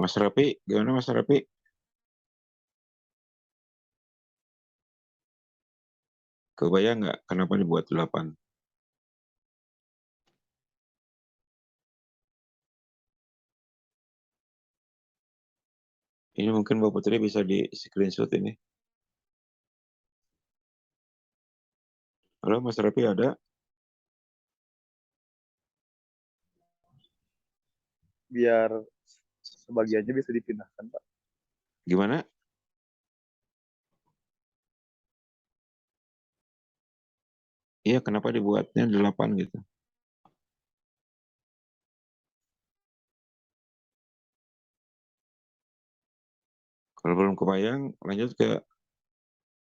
Mas Rapi, gimana Mas Rapi? Kebayang nggak kenapa dibuat 8? Ini mungkin Mbak Putri bisa di screenshot ini. Halo Mas Rapi ada? Biar sebagiannya bisa dipindahkan, Pak. Gimana? Iya, kenapa dibuatnya 8 gitu? Kalau belum kebayang, lanjut ke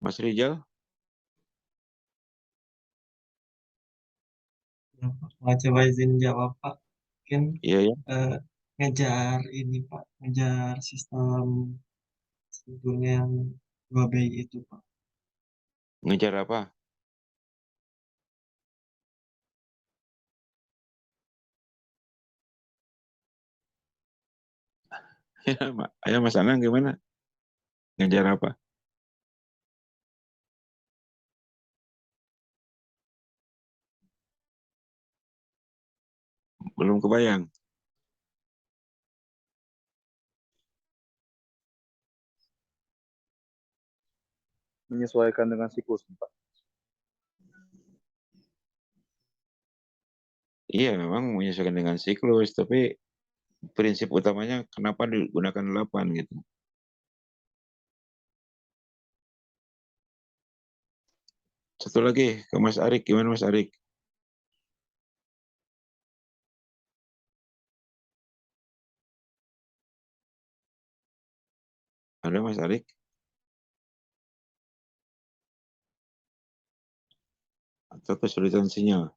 Mas Rijal. Pak, coba izin jawab Pak. Mungkin Iya ya. ngejar ini Pak, ngejar sistem sebetulnya yang 2BI itu Pak. Ngejar apa? Ayo Mas Anang gimana? Ngejar apa? Belum kebayang. Menyesuaikan dengan siklus, Pak. Iya, memang menyesuaikan dengan siklus, tapi prinsip utamanya kenapa digunakan 8 gitu. Satu lagi ke Mas Arik, gimana Mas Arik? Ada Mas Arik? Atau kesulitan sinyal?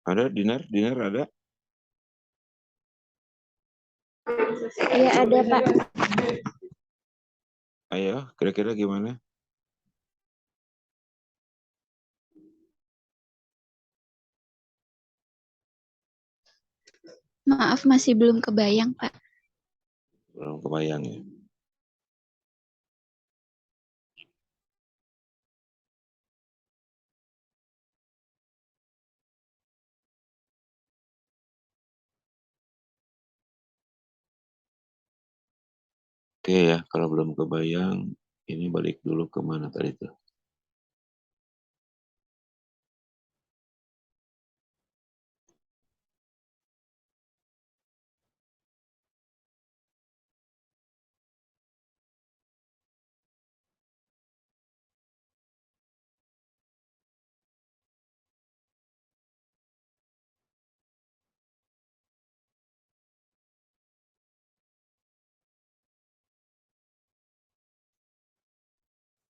Ada Dinar? Dinar ada? Iya ada Pak. Ayo, kira-kira gimana? Maaf masih belum kebayang Pak. Belum kebayang ya. Oke ya, kalau belum kebayang, ini balik dulu ke mana tadi tuh?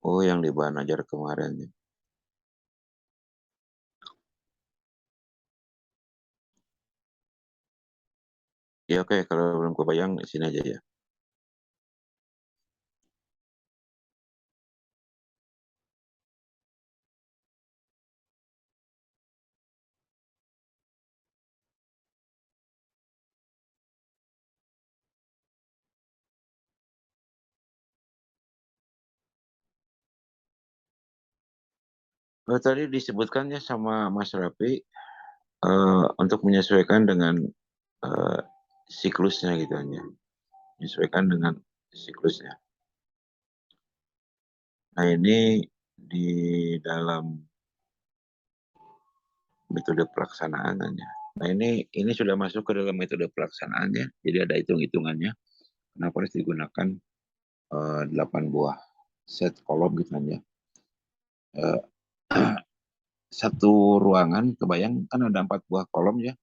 Oh, yang di bahan ajar kemarin ya. Ya oke, kalau belum kebayang, di sini aja ya. Tadi disebutkannya sama Mas Rapi, untuk menyesuaikan dengan siklusnya gitu aja. Menyesuaikan dengan siklusnya. Nah ini di dalam metode pelaksanaannya. Nah ini sudah masuk ke dalam metode pelaksanaannya. Jadi ada hitung-hitungannya. Kenapa harus digunakan 8 buah set kolom gitu aja. Satu ruangan, kebayang kan ada 4 buah kolom ya.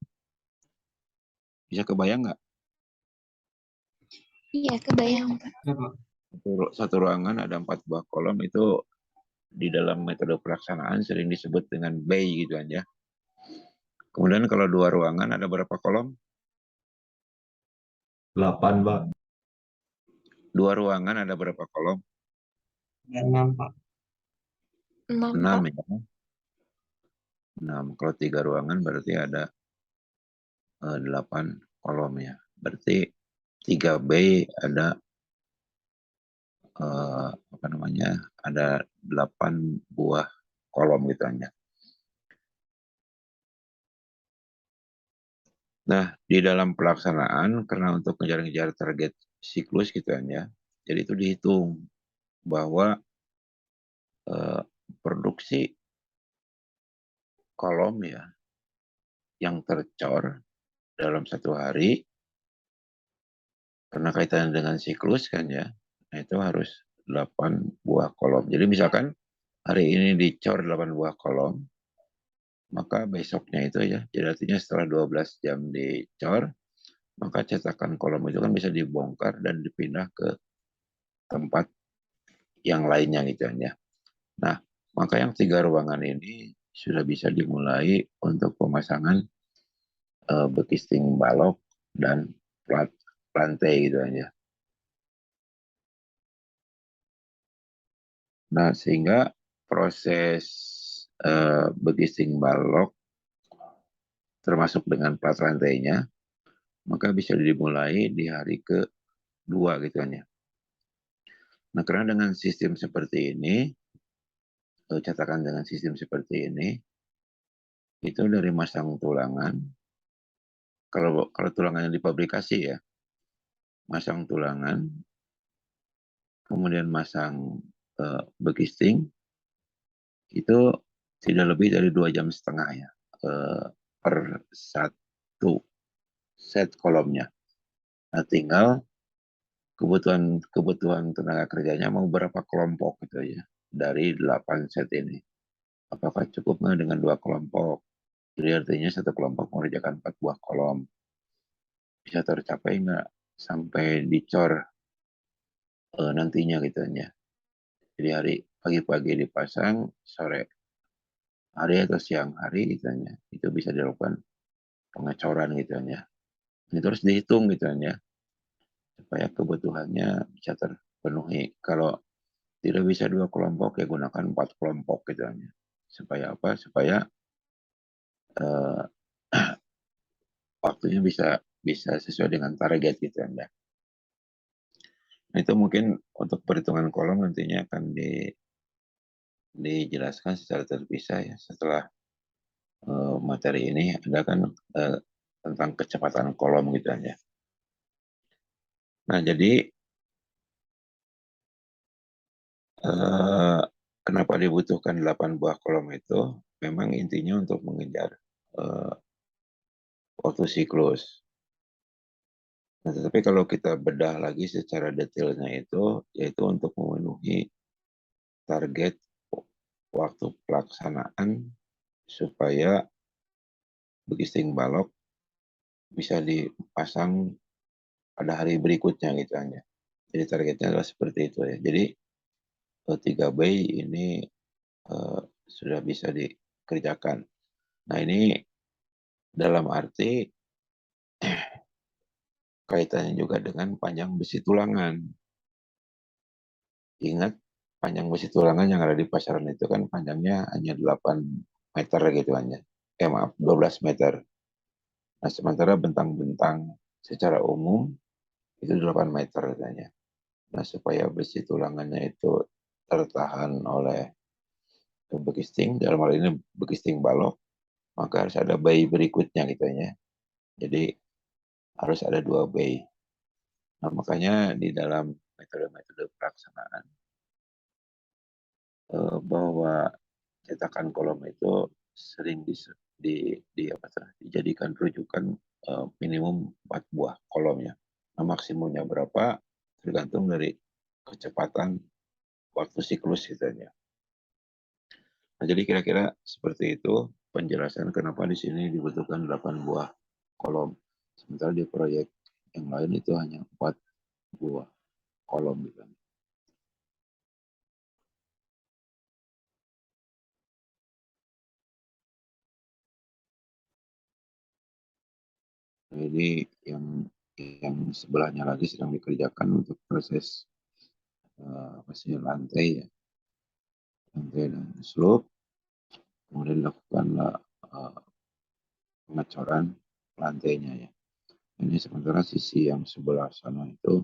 Bisa kebayang nggak? Iya kebayang Pak. Satu ruangan ada 4 buah kolom itu di dalam metode pelaksanaan sering disebut dengan bay gitu aja. Kemudian kalau 2 ruangan ada berapa kolom? 8, Pak. 2 ruangan ada berapa kolom? Ada 6, Pak. 6, 6 Pak. ya. 6. Kalau 3 ruangan berarti ada 8 kolom ya. Berarti 3B ada apa namanya? Ada 8 buah kolom gitu aja. Nah, di dalam pelaksanaan karena untuk ngejar-ngejar target siklus gitu kan ya. Jadi itu dihitung bahwa produksi kolom ya yang tercor dalam 1 hari karena kaitannya dengan siklus kan ya. Nah, itu harus 8 buah kolom. Jadi misalkan hari ini dicor 8 buah kolom, maka besoknya itu ya, jadi artinya setelah 12 jam dicor, maka cetakan kolom itu kan bisa dibongkar dan dipindah ke tempat yang lainnya gitu kan ya. Nah, maka yang 3 ruangan ini sudah bisa dimulai untuk pemasangan bekisting balok dan plat lantai gitu aja. Nah, sehingga proses bekisting balok termasuk dengan plat lantainya, maka bisa dimulai di hari kedua gitu kan ya. Nah, karena dengan sistem seperti ini, cetakan dengan sistem seperti ini, itu dari masang tulangan, kalau tulangan yang dipabrikasi ya, masang tulangan, kemudian masang bekisting, itu tidak lebih dari 2,5 jam ya, per satu set kolomnya. Nah, tinggal kebutuhan tenaga kerjanya mau berapa kelompok gitu ya dari 8 set ini. Apakah cukup nggak dengan 2 kelompok? Jadi artinya satu kelompok mengerjakan 4 buah kolom. Bisa tercapai nggak sampai dicor nantinya gitu ya. Jadi hari pagi-pagi dipasang, sore hari atau siang hari gitu ya. Itu bisa dilakukan pengecoran gitu ya. Ini terus dihitung gitu ya supaya kebutuhannya bisa terpenuhi. Kalau tidak bisa 2 kelompok ya gunakan 4 kelompok gitu ya. Supaya apa? Supaya eh, waktunya bisa sesuai dengan target gitu ya. Nah, itu mungkin untuk perhitungan kolom nantinya akan dijelaskan secara terpisah ya setelah materi ini ada kan tentang kecepatan kolom gitu ya. Nah, jadi kenapa dibutuhkan 8 buah kolom itu? Memang intinya untuk mengejar waktu siklus. Nah, tetapi kalau kita bedah lagi secara detailnya itu, yaitu untuk memenuhi target waktu pelaksanaan supaya bekisting balok bisa dipasang pada hari berikutnya gitu aja. Jadi targetnya adalah seperti itu ya. Jadi 3 bay ini sudah bisa dikerjakan. Nah, ini dalam arti kaitannya juga dengan panjang besi tulangan. Ingat, panjang besi tulangan yang ada di pasaran itu kan panjangnya hanya 8 meter gitu hanya. Maaf, 12 meter. Nah, sementara bentang-bentang secara umum itu 8 meter katanya. Nah, supaya besi tulangannya itu tertahan oleh bekisting, dalam hal ini bekisting balok, maka harus ada bay berikutnya gitu ya. Jadi harus ada 2 bay. Nah, makanya di dalam metode-metode pelaksanaan bahwa cetakan kolom itu sering dijadikan rujukan minimum 4 buah kolomnya. Nah, maksimumnya berapa tergantung dari kecepatan waktu siklus katanya. Nah, jadi kira-kira seperti itu penjelasan kenapa di sini dibutuhkan 8 buah kolom. Sementara di proyek yang lain itu hanya 4 buah kolom gitu. Nah, ini yang sebelahnya lagi sedang dikerjakan untuk proses apa sih, lantai ya, lantai dan slope, kemudian dilakukanlah pengecoran lantainya ya. Ini sementara sisi yang sebelah sana itu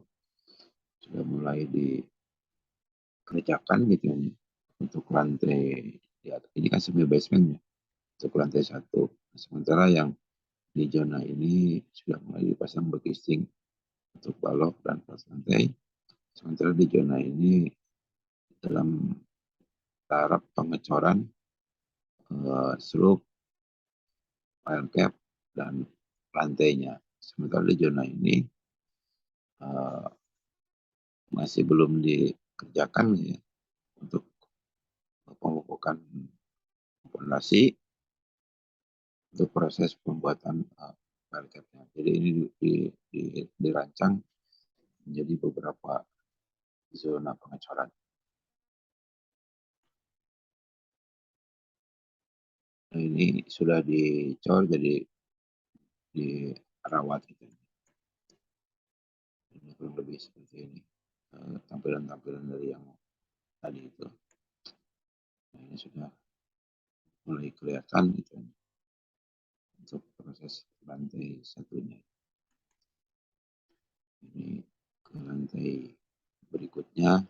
sudah mulai dikerjakan gitu ya, untuk lantai di atas. Ini kan sebenarnya basement ya, untuk lantai 1. Sementara yang di zona ini sudah mulai dipasang berkisting untuk balok dan pos lantai. Sementara di zona ini dalam taraf pengecoran slope, pile cap, dan lantainya. Sementara di zona ini uh, masih belum dikerjakan ya, untuk pemupukan fondasi untuk proses pembuatan pile cap-nya. Jadi ini dirancang menjadi beberapa zona pengecoran. Nah, ini sudah dicor jadi dirawat gitu. Ini kurang lebih seperti ini tampilan-tampilan dari yang tadi itu. Nah, ini sudah mulai kelihatan gitu untuk proses lantai satunya. Ini ke lantai berikutnya.